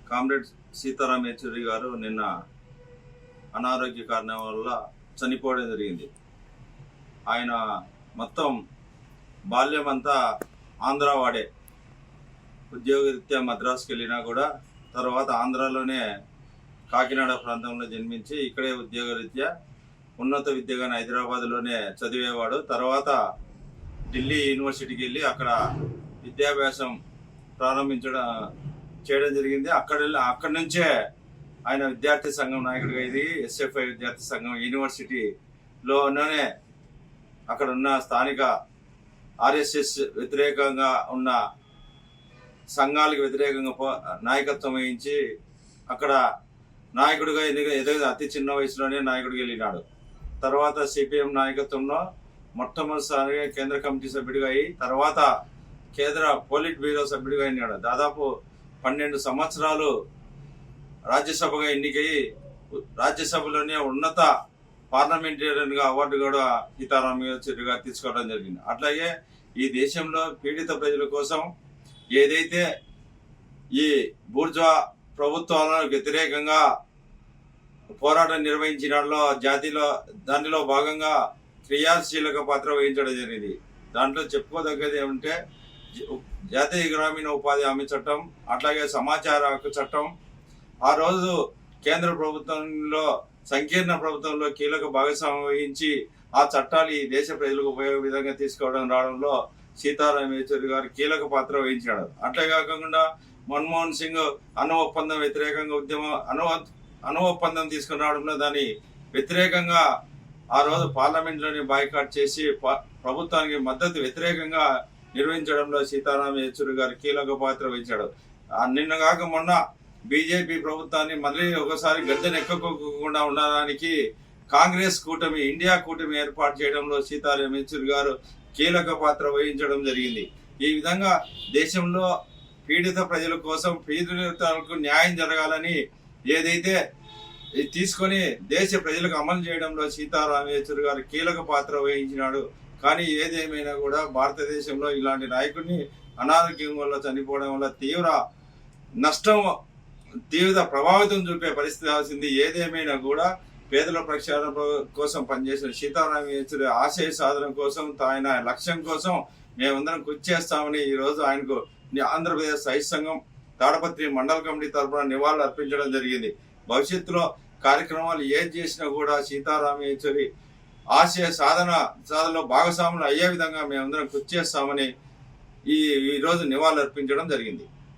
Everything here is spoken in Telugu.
కామ్రేడ్ సీతారాం యేచూరి గారు నిన్న అనారోగ్య కారణం వల్ల చనిపోవడం జరిగింది. ఆయన మొత్తం బాల్యం అంతా ఆంధ్ర వాడే. ఉద్యోగరీత్యా మద్రాసుకి వెళ్ళినా కూడా తర్వాత ఆంధ్రాలోనే కాకినాడ ప్రాంతంలో జన్మించి ఇక్కడే ఉద్యోగరీత్యా ఉన్నత విద్యగానే హైదరాబాద్లోనే చదివేవాడు. తర్వాత ఢిల్లీ యూనివర్సిటీకి వెళ్ళి అక్కడ విద్యాభ్యాసం చేయడం జరిగింది. అక్కడి నుంచే ఆయన విద్యార్థి సంఘం నాయకుడిగా ఇది ఎస్ఎఫ్ఐ విద్యార్థి సంఘం యూనివర్సిటీలోనే అక్కడ ఉన్న స్థానిక ఆర్ఎస్ఎస్ వ్యతిరేకంగా ఉన్న సంఘాలకు వ్యతిరేకంగా నాయకత్వం వహించి అక్కడ నాయకుడిగా ఎదుగు అతి చిన్న వయసులోనే నాయకుడిగా వెళ్ళినాడు. తర్వాత సిపిఎం నాయకత్వంలో మొట్టమొదటిసారిగా కేంద్ర కమిటీ సభ్యుడిగా అయ్యి తర్వాత కేంద్ర పోలిట్ బ్యూరో సభ్యుడిగా అయినాడు. దాదాపు 12 సంవత్సరాలు రాజ్యసభగా ఎన్నికయ్యి రాజ్యసభలోనే ఉన్నత పార్లమెంటేరియన్గా అవార్డు కూడా సీతారాం యేచూరి గారు తీసుకోవడం జరిగింది. అట్లాగే ఈ దేశంలో పీడిత ప్రజల కోసం ఏదైతే ఈ బూర్జా ప్రభుత్వాలకు వ్యతిరేకంగా పోరాటం నిర్వహించినలో దానిలో భాగంగా క్రియాశీలక పాత్ర వహించడం జరిగింది. దాంట్లో చెప్పుకోదగ్గది ఏమంటే జాతీయ గ్రామీణ ఉపాధి హామీ చట్టం, అట్లాగే సమాచార హక్కు చట్టం, ఆ రోజు కేంద్ర ప్రభుత్వంలో సంకీర్ణ ప్రభుత్వంలో కీలక భాగస్వామ్యం వహించి ఆ చట్టాలు ఈ దేశ ప్రజలకు ఉపయోగ విధంగా తీసుకోవడం రావడంలో సీతారాం యేచూరి గారు కీలక పాత్ర వహించాడు. అట్లే కాకుండా మన్మోహన్ సింగ్ అణు ఒప్పందం వ్యతిరేకంగా అణు ఒప్పందం తీసుకుని రావడంలో దాని వ్యతిరేకంగా ఆ రోజు పార్లమెంట్లోని బాయ్కాట్ చేసి ప్రభుత్వానికి మద్దతు వ్యతిరేకంగా నిర్వహించడంలో సీతారాం యేచూరి గారు కీలక పాత్ర వహించాడు. నిన్నగాక మొన్న బీజేపీ ప్రభుత్వాన్ని మళ్ళీ ఒకసారి గద్దెనెక్కకుండా ఉండడానికి కాంగ్రెస్ కూటమి, ఇండియా కూటమి ఏర్పాటు చేయడంలో సీతారాం యేచూరి గారు కీలక పాత్ర వహించడం జరిగింది. ఈ విధంగా దేశంలో పీడిత ప్రజల కోసం పీడితులకు న్యాయం జరగాలని ఏదైతే తీసుకొని దేశ ప్రజలకు అమలు చేయడంలో సీతారాం యేచూరి గారు కీలక పాత్ర వహించినాడు. కానీ ఏదేమైనా కూడా భారతదేశంలో ఇలాంటి నాయకుడిని అనారోగ్యం వల్ల చనిపోవడం వల్ల తీవ్ర ప్రభావితం చూపే పరిస్థితి వచ్చింది. ఏదేమైనా కూడా పేదల ప్రక్షాళన కోసం పనిచేసిన సీతారాం యేచూరి ఆశయ సాధన కోసం, ఆయన లక్ష్యం కోసం మేమందరం కృషి చేస్తామని ఈరోజు ఆయనకు ఆంధ్రప్రదేశ్ సాహిత్య సంఘం తాడపత్రి మండల కమిటీ తరఫున నివాళులు అర్పించడం జరిగింది. భవిష్యత్తులో కార్యక్రమాలు ఏం చేసినా కూడా సీతారాం యేచూరి ఆశయ సాధనలో భాగస్వాములు అయ్యే విధంగా మేమందరం కృషి చేస్తామని ఈ రోజు నివాళులు అర్పించడం జరిగింది.